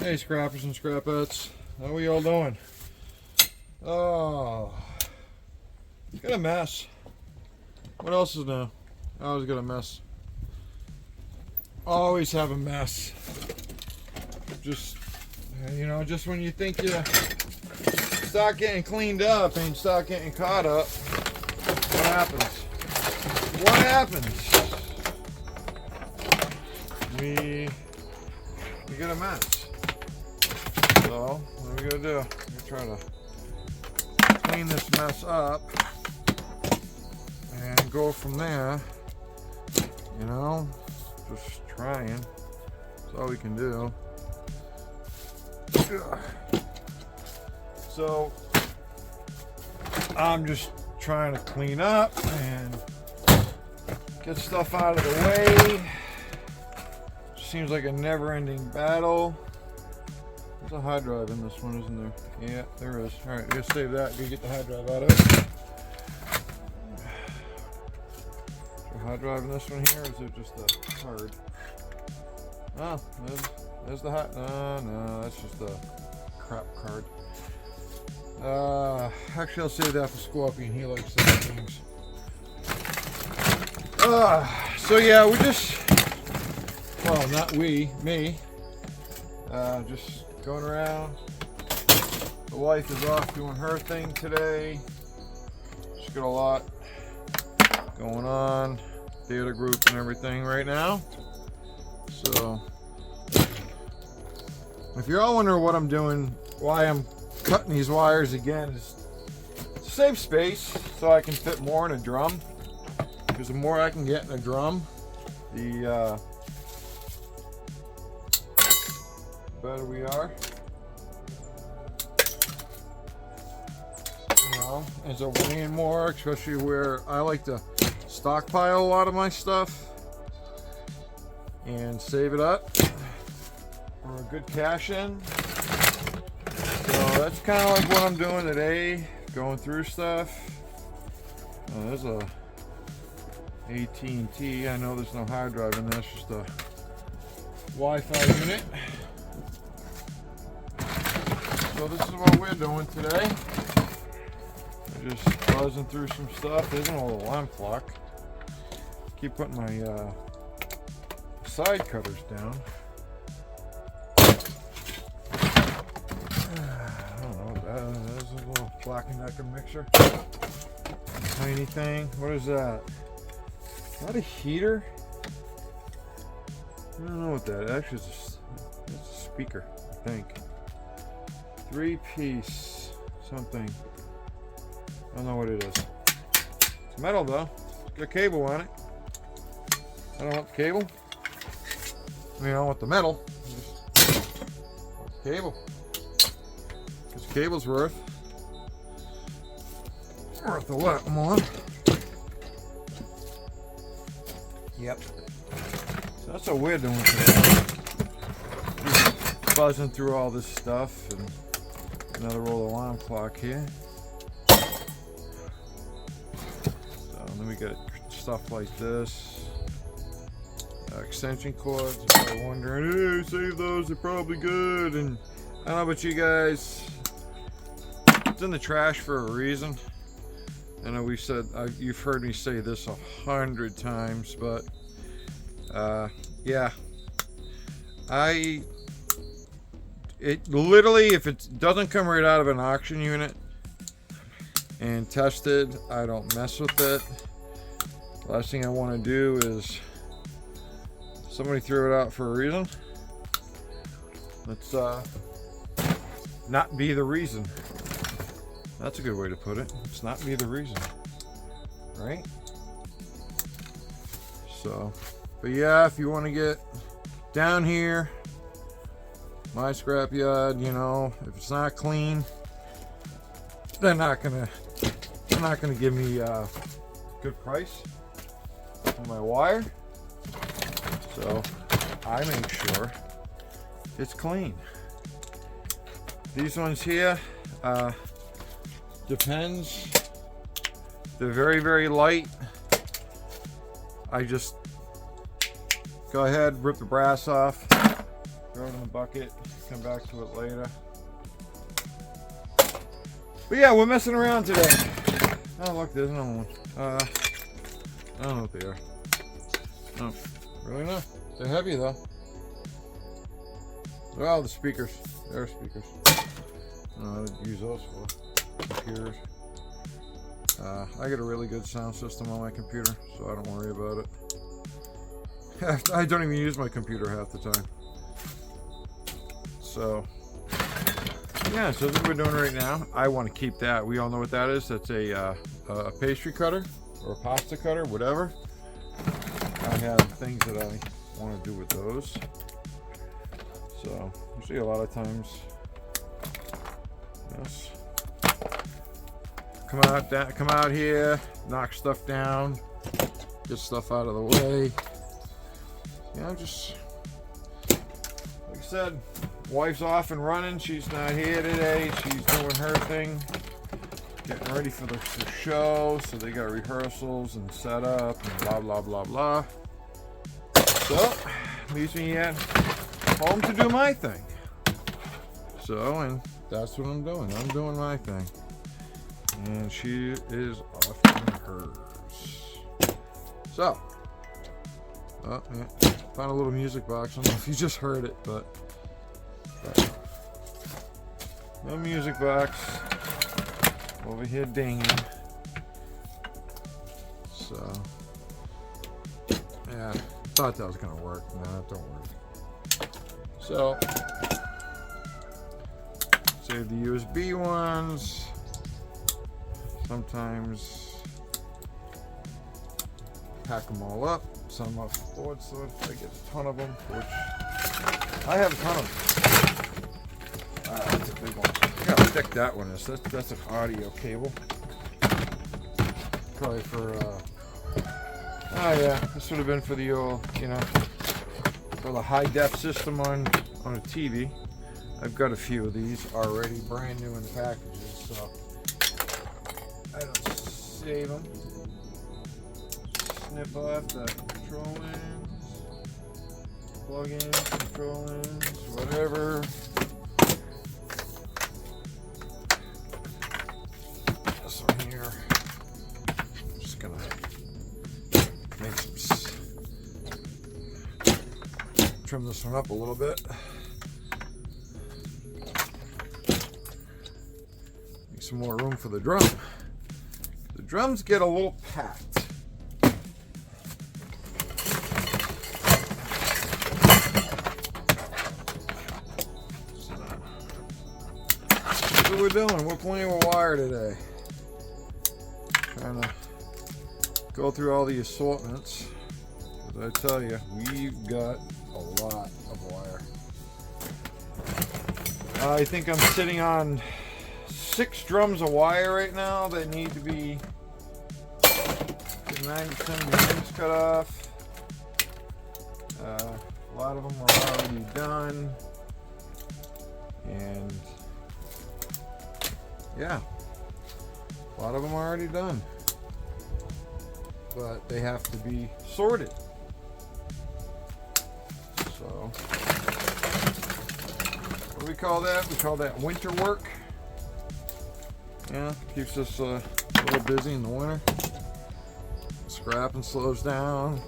Hey scrappers and scrapettes, how are we all doing? Oh, it's got a mess. What else is new? I always got a mess. Always have a mess. Just, you know, just when you think you start getting cleaned up and start getting caught up, what happens? What happens? We get a mess. So, what are we gonna do? We're gonna try to clean this mess up and go from there. You know, just trying. That's all we can do. So, I'm just trying to clean up and get stuff out of the way. Seems like a never-ending battle. There's a hard drive in this one, isn't there? Yeah, there is. All right, let's save that. Go get the hard drive out of it. Is there a hard drive in this one here, or is it just a card? Oh, there's the hot. No, that's just a crap card. Actually, I'll save that for Scorpion. He likes those things. So yeah, we just. Well, not we, me. Just going around. The wife is off doing her thing today. She's got a lot going on. Theater group and everything right now. So, if you're all wondering what I'm doing, why I'm cutting these wires again, is to save space so I can fit more in a drum. Because the more I can get in a drum, the better we are. You know, ends up weighing more, especially where I like to stockpile a lot of my stuff and save it up for a good cash in. So that's kind of like what I'm doing today, going through stuff. Oh, there's a AT&T. I know there's no hard drive in there, it's just a Wi-Fi unit. So this is what we're doing today. We're just buzzing through some stuff. There's an old alarm clock. Keep putting my side cutters down. I don't know what that is. There's a little Black & Decker mixer. Tiny thing. What is that? Is that a heater? I don't know what that is. Actually, it's a speaker, I think. 3-piece something. I don't know what it is. It's metal though. It's got a cable on it. I don't want the cable. I mean, I don't want the metal. I just want the cable. Because the cable's worth a lot more. Yep. So that's what we're doing today. Just buzzing through all this stuff and another old alarm clock here. So then we got stuff like this. Extension cords. You're probably wondering, hey, save those, they're probably good. And I don't know about you guys. It's in the trash for a reason. I know we've said, you've heard me say this 100 times, but yeah. It literally, if it doesn't come right out of an auction unit and tested, I don't mess with it. Last thing I want to do is somebody threw it out for a reason. Let's not be the reason. That's a good way to put it. Let's not be the reason, right? So, but yeah, if you want to get down here, my scrapyard, you know, if it's not clean, they're not gonna give me a good price on my wire. So I make sure it's clean. These ones here, depends. They're very, very light. I just go ahead, rip the brass off, throw it in the bucket, come back to it later. But yeah, we're messing around today. Oh look, there's another one. I don't know what they are. Oh, really not. They're heavy though. Oh, the speakers. They're speakers. I don't know what to use those for. Computers. I got a really good sound system on my computer, so I don't worry about it. I don't even use my computer half the time. So, yeah, so that's what we're doing right now. I want to keep that. We all know what that is. That's a pastry cutter or a pasta cutter, whatever. I have things that I want to do with those. So, you see a lot of times, yes. Come out here, knock stuff down, get stuff out of the way. You know, just like I said, wife's off and running. She's not here today. She's doing her thing, getting ready for the show. So they got rehearsals and setup and blah blah blah blah. So leaves me at home to do my thing. So, and that's what I'm doing. I'm doing my thing. And she is off on hers. So, oh, yeah. Found a little music box. I don't know if you just heard it, but no music box over here dinging. So, yeah, thought that was gonna work. No, it don't work. So, save the USB ones. Sometimes pack them all up, some off the board, so if I get a ton of them, which I have a ton of them. That's a big one. Look how thick that one is. That's an audio cable. Probably for, oh yeah, this would have been for the old, you know, for the high def system on a TV. I've got a few of these already, brand new in the packages, so I don't save them. Snip off the control ends, plug in control ends, whatever. This one here, I'm just gonna make trim this one up a little bit. Make some more room for the drum. The drums get a little packed. That's what we're doing. We're playing with wire today. Trying to go through all the assortments. As I tell you, we've got a lot of wire. I think I'm sitting on 6 drums of wire right now that need to be 90% of the ends cut off. A lot of them are already done, and yeah, a lot of them are already done, but they have to be sorted. So what do we call that? We call that winter work. Yeah, keeps us a little busy in the winter. Scrapping slows down.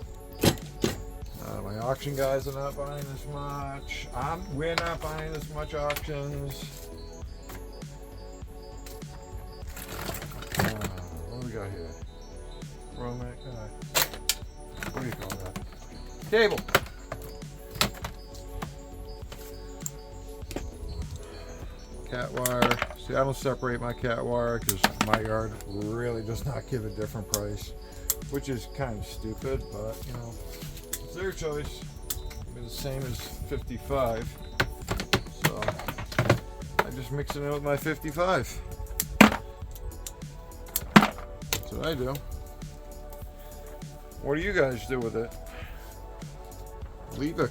My auction guys are not buying as much. We're not buying as much auctions. What do we got here? What do you call that? Cable. Cat wire. See, I don't separate my cat wire because my yard really does not give a different price, which is kind of stupid, but you know, it's their choice. It's the same as 55, so I just mix it in with my 55. That's what I do. What do you guys do with it? Leave it.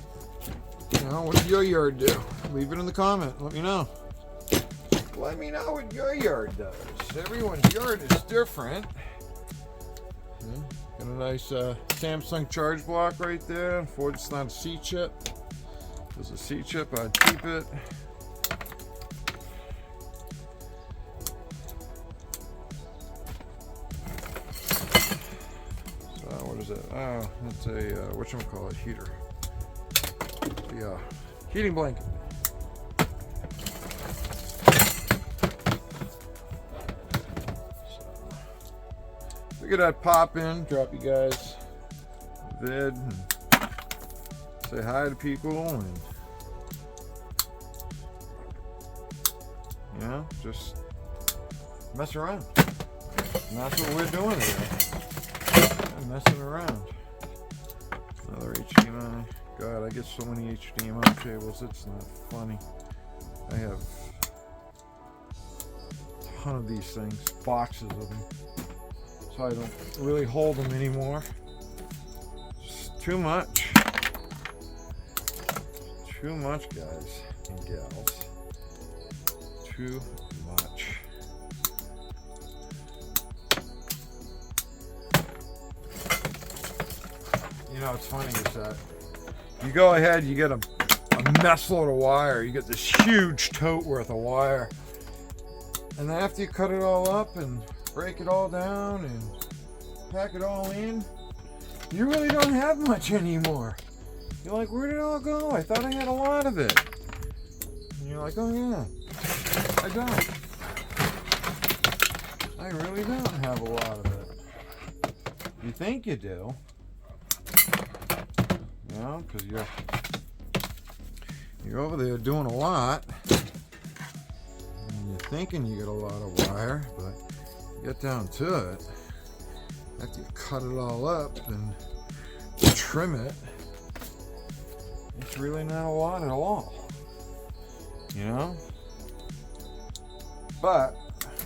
You know, what does your yard do? Leave it in the comment. Let me know. Let me know what your yard does. Everyone's yard is different. Yeah, got a nice Samsung charge block right there. Unfortunately, it's not a seat yet, because It's a C chip, I'd keep it. So what is it? Oh, it's a whatchamacallit, heater. The heating blanket. Figured I'd pop in, drop you guys a vid, and say hi to people, and you know, just mess around. And that's what we're doing here. Messing around. Another HDMI. God, I get so many HDMI cables, it's not funny. I have a ton of these things, boxes of them. So I don't really hold them anymore. It's too much. Too much, guys and gals. Too much. You know, what's funny is that you go ahead, you get a mess load of wire. You get this huge tote worth of wire. And then after you cut it all up and break it all down and pack it all in, you really don't have much anymore. You're like, where did it all go? I thought I had a lot of it. And you're like, oh yeah, I don't. I really don't have a lot of it. You think you do. You know, because you're over there doing a lot. And you're thinking you get a lot of wire, but you get down to it. After you cut it all up and trim it, it's really not a lot at all. You know? But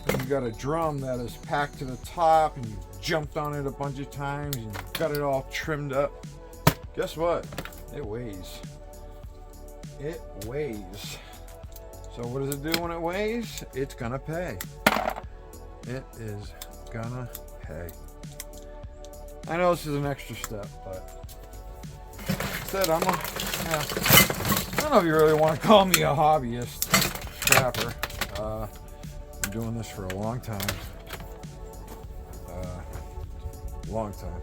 when you got a drum that is packed to the top and you jumped on it a bunch of times and you got it all trimmed up, guess what? It weighs. It weighs. So what does it do when it weighs? It's gonna pay. It is gonna pay. I know this is an extra step, but instead I don't know if you really want to call me a hobbyist scrapper. I'm doing this for a long time. Long time.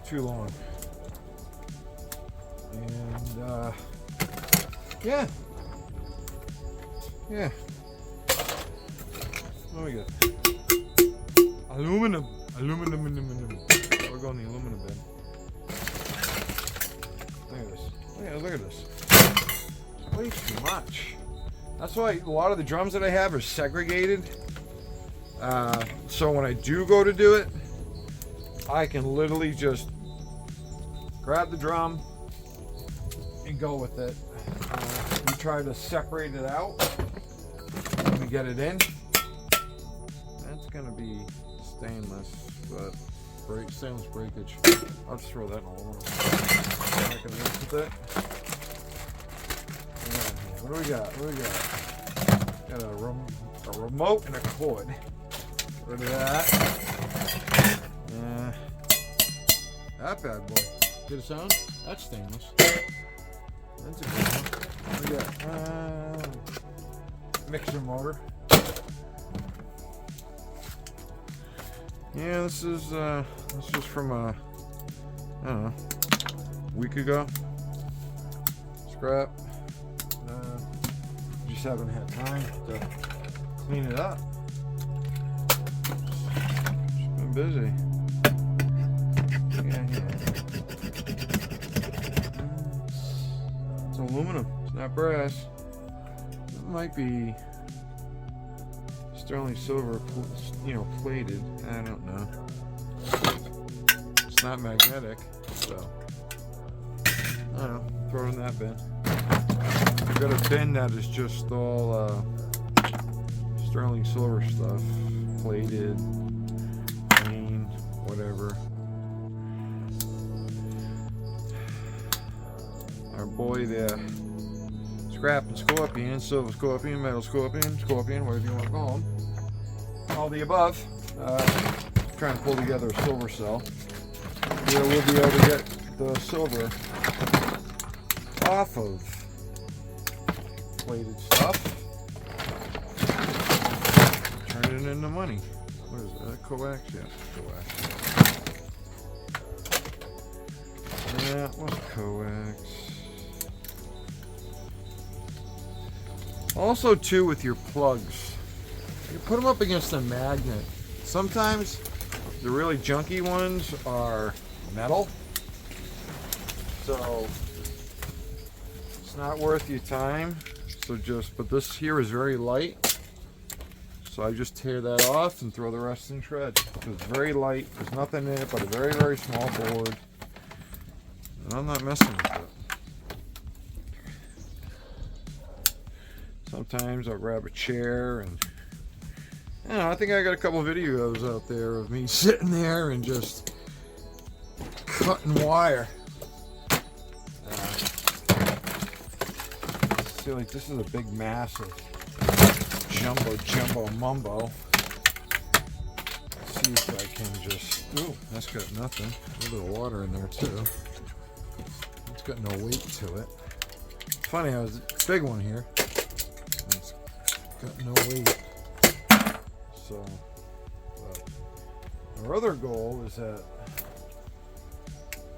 Too long. And yeah. What do we got? Aluminum. We're going the aluminum bin. Look at this. Look at this. Way too much. That's why a lot of the drums that I have are segregated. So when I do go to do it, I can literally just grab the drum and go with it. We try to separate it out when we get it in. That's gonna be stainless, but stainless breakage. I'll just throw that in aluminum. I can mix with it. Yeah, what do we got? Got a remote and a cord. Get rid of that. Yeah. That bad boy. Get a sound? That's stainless. That's a good one. What do we got? Mixer motor. Yeah, this is from I don't know, a week ago. Scrap. Just haven't had time to clean it up. Just been busy. Yeah. It's aluminum. It's not brass. It might be sterling silver, plated. I don't know. It's not magnetic, so I don't know. Throw it in that bin. I've got a bin that is just all sterling silver stuff, plated, clean, whatever. Our boy there, Scrap and Scorpion, Silver Scorpion, Metal Scorpion, whatever you want to call them. All the above. Trying to pull together a silver cell. Yeah, we'll be able to get the silver off of plated stuff. Turn it into money. What is that? Coax? Yeah, coax. That was coax. Also, too, with your plugs, you put them up against a magnet. Sometimes the really junky ones are metal, so it's not worth your time. So but this here is very light, so I just tear that off and throw the rest in shreds. It's very light. There's nothing in it but a very, very small board, and I'm not messing with it. Sometimes I'll grab a chair and I think I got a couple videos out there of me sitting there and just cutting wire. See, like, this is a big massive jumbo mumbo. Let's see if I can just, ooh, that's got nothing. A little bit of water in there too. It's got no weight to it. Funny, I was a big one here. It's got no weight. So, our other goal is that,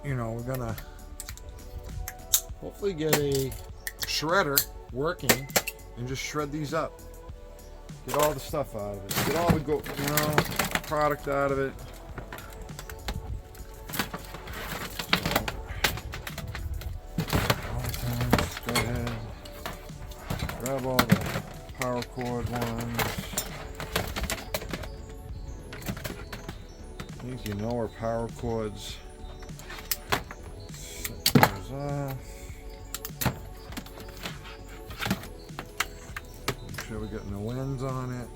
we're gonna hopefully get a shredder working and just shred these up. Get all the stuff out of it. Get all the product out of it. All the time, just go ahead, grab all the power cord ones. These, are power cords. Set those off. Make sure we got no ends on it.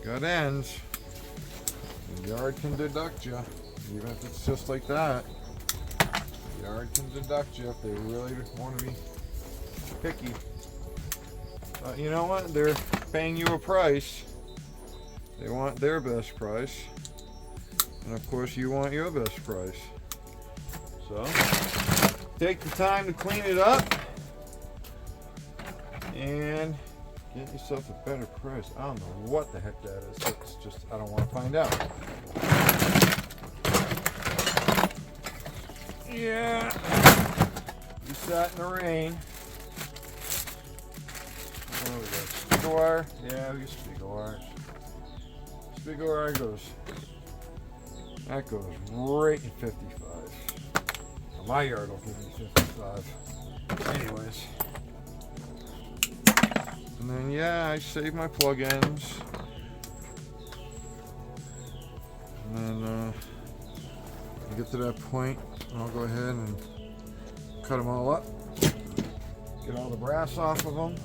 Got ends. The yard can deduct you, even if it's just like that. The yard can deduct you if they really want to be picky. You know what? They're paying you a price. They want their best price, and of course you want your best price. So take the time to clean it up and get yourself a better price. I don't know what the heck that is. It's just, I don't want to find out. Yeah, you sat in the rain. Oh, we got speaker wire. Yeah, we got speaker wires. Big wire goes. That goes right in 55. Well, my yard will give me 55. Anyways. And then I save my plug-ins. And then when I get to that point, I'll go ahead and cut them all up. Get all the brass off of them.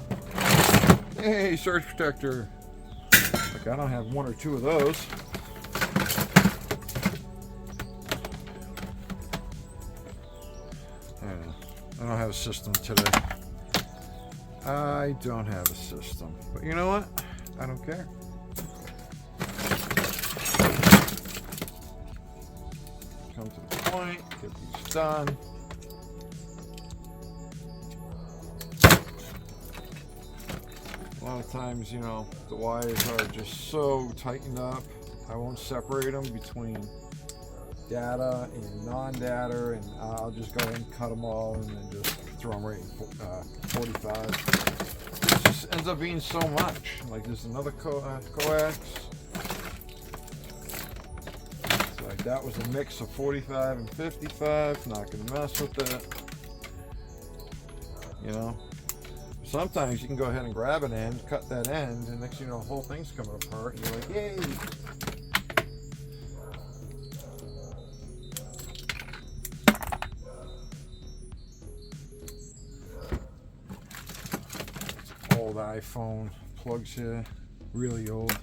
Hey, surge protector. Like, I don't have one or two of those. I don't have a system today. I don't have a system. But you know what? I don't care. Come to the point, get these done. A lot of times, the wires are just so tightened up. I won't separate them between data and non-data, and I'll just go ahead and cut them all and then just throw them right in 45. It just ends up being so much. Like, there's another coax. So like, that was a mix of 45 and 55. Not gonna mess with it. Sometimes you can go ahead and grab an end, cut that end, and next thing you know, the whole thing's coming apart, and you're like, yay! Old iPhone plugs here, really old. I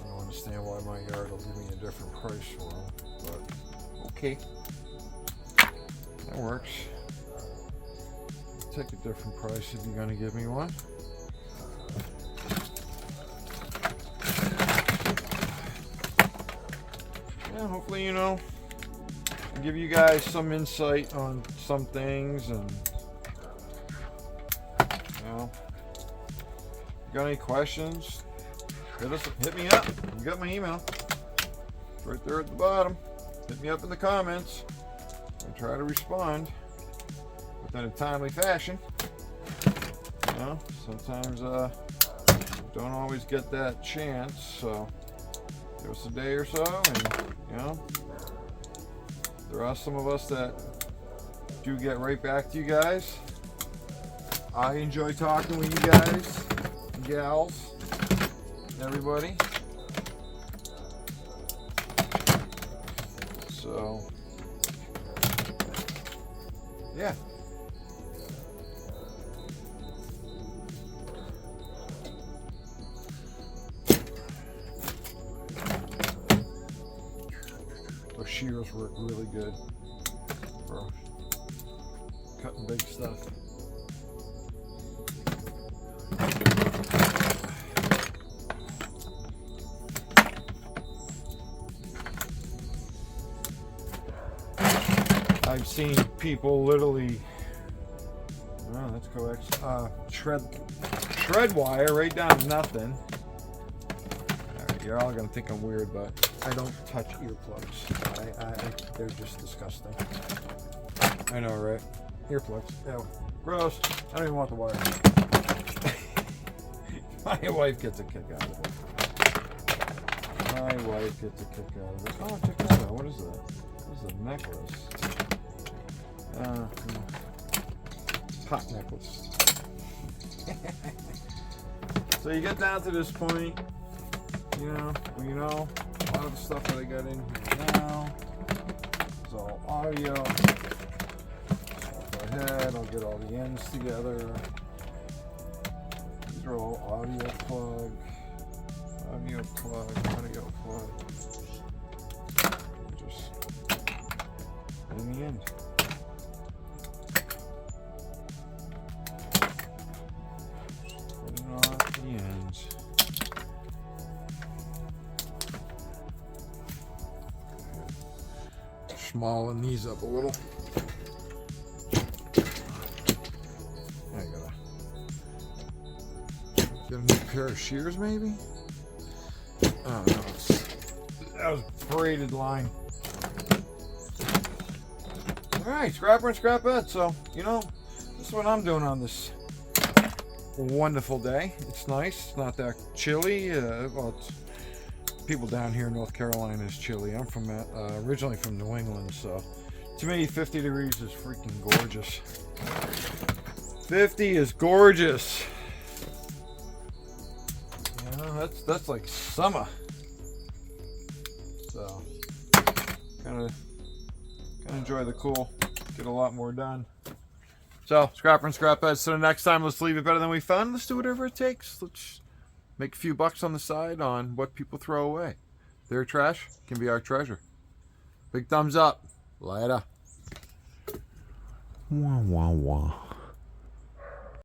don't understand why my yard will give me a different price for them. But okay, that works. Take a different price if you're gonna give me one. yeah, hopefully, you know, give you guys some insight on some things, and you know, got any questions, hit me up. You got my email. It's right there at the bottom. Hit me up in the comments. I try to respond within a timely fashion. You know, sometimes don't always get that chance, so give us a day or so, and you know, there are some of us that do get right back to you guys. I enjoy talking with you guys, gals, everybody. So, yeah. Those shears work really good for cutting big stuff. I've seen people literally, oh, that's coax, shred wire right down to nothing. Alright, you're all gonna think I'm weird, but I don't touch earplugs. They're just disgusting. I know, right? Earplugs. Ew. Gross. I don't even want the wire. My wife gets a kick out of it. My wife gets a kick out of it. Oh, check that out. What is that? What is a necklace? Pot necklace. So you get down to this point, you know, a lot of the stuff that I got in here now is all audio. I'll go ahead, I'll get all the ends together. These are all audio plug. Just in the end. Putting off the ends. Smalling these up a little. I gotta get a new pair of shears, maybe. Oh no, that was braided line. Alright, scrapper and scrapette. So, you know, this is what I'm doing on this wonderful day. It's nice. It's not that chilly. Well, it's, people down here in North Carolina is chilly. I'm from originally from New England, so to me 50 degrees is freaking gorgeous. 50 is gorgeous. You know, that's like summer. So kind of enjoy the cool. Get a lot more done. So, scrapper and scrapette. So the next time, let's leave it better than we found. Let's do whatever it takes. Let's make a few bucks on the side on what people throw away. Their trash can be our treasure. Big thumbs up. Later. Wah, wah, wah.